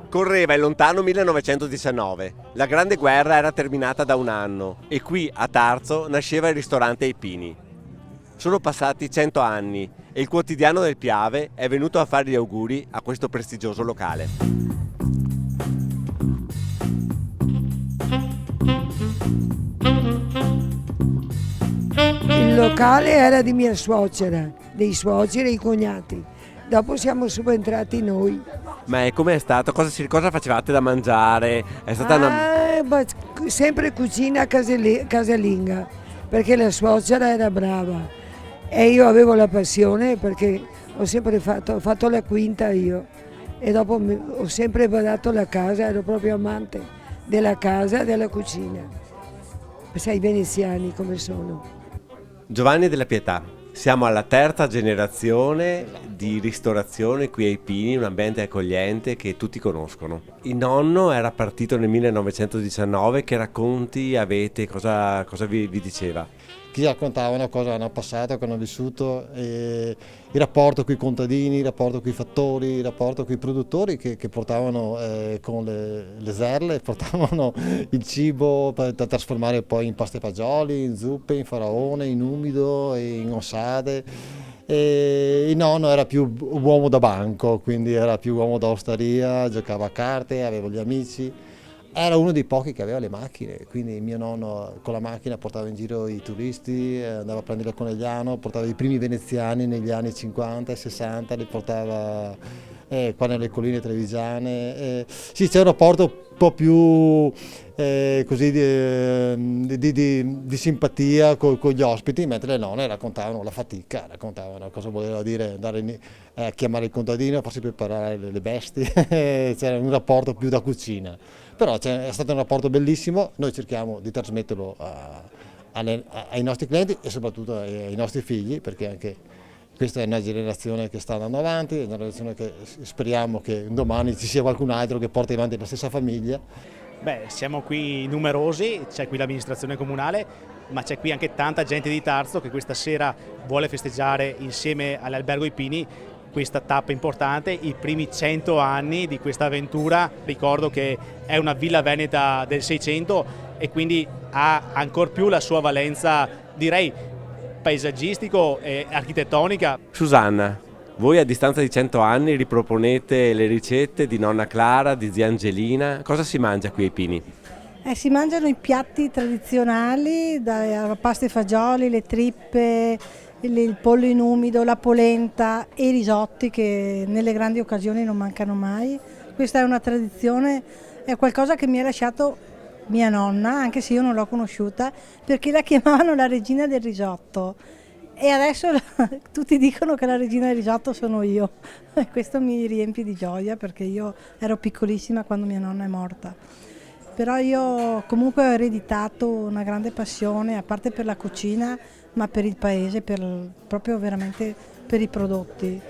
Correva il lontano 1919, la Grande Guerra era terminata da un anno e qui a Tarzo nasceva il ristorante Ai Pini. Sono passati 100 anni e il quotidiano del Piave è venuto a fare gli auguri a questo prestigioso locale. Il locale era di mia suocera, dei suoceri e i cognati. Dopo siamo subentrati noi. Ma com'è stato? Cosa facevate da mangiare? È stata Sempre cucina casalinga, perché la suocera era brava e io avevo la passione perché ho fatto la quinta io e dopo ho sempre badato la casa, ero proprio amante della casa e della cucina. Sai i veneziani come sono. Giovanni della Pietà. Siamo alla terza generazione di ristorazione qui ai Pini, un ambiente accogliente che tutti conoscono. Il nonno era partito nel 1919, che racconti avete, cosa vi diceva? Chi raccontavano cosa hanno passato, cosa hanno vissuto, il rapporto con i contadini, il rapporto con i fattori, il rapporto con i produttori che portavano con le serle, portavano il cibo da trasformare poi in pasta e fagioli, in zuppe, in faraone, in umido, in ossade. E il nonno era più uomo da banco, quindi era più uomo da osteria, giocava a carte, aveva gli amici. Era uno dei pochi che aveva le macchine, quindi mio nonno con la macchina portava in giro i turisti, andava a prendere il Conegliano, portava i primi veneziani negli anni 50 e 60, li portava qua nelle colline trevigiane. Sì, c'è un rapporto un po' più così di simpatia con gli ospiti, mentre le nonne raccontavano la fatica, raccontavano cosa voleva dire andare a chiamare il contadino, a farsi preparare le bestie, c'era un rapporto più da cucina. Però è stato un rapporto bellissimo, noi cerchiamo di trasmetterlo ai nostri clienti e soprattutto ai nostri figli, perché anche questa è una generazione che sta andando avanti, è una generazione che speriamo che domani ci sia qualcun altro che porti avanti la stessa famiglia. Beh, siamo qui numerosi, c'è qui l'amministrazione comunale, ma c'è qui anche tanta gente di Tarzo che questa sera vuole festeggiare insieme all'Albergo Ai Pini questa tappa importante, i primi 100 anni di questa avventura. Ricordo che è una villa veneta del 600 e quindi ha ancor più la sua valenza, direi, paesaggistico e architettonica. Susanna, voi a distanza di 100 anni riproponete le ricette di nonna Clara, di zia Angelina. Cosa si mangia qui ai Pini? Si mangiano i piatti tradizionali, da pasta e fagioli, le trippe, il pollo in umido, la polenta e i risotti che nelle grandi occasioni non mancano mai. Questa è una tradizione, è qualcosa che mi ha lasciato mia nonna, anche se io non l'ho conosciuta, perché la chiamavano la regina del risotto e adesso tutti dicono che la regina del risotto sono io. Questo mi riempie di gioia perché io ero piccolissima quando mia nonna è morta. Però io comunque ho ereditato una grande passione, a parte per la cucina, ma per il paese, proprio veramente per i prodotti.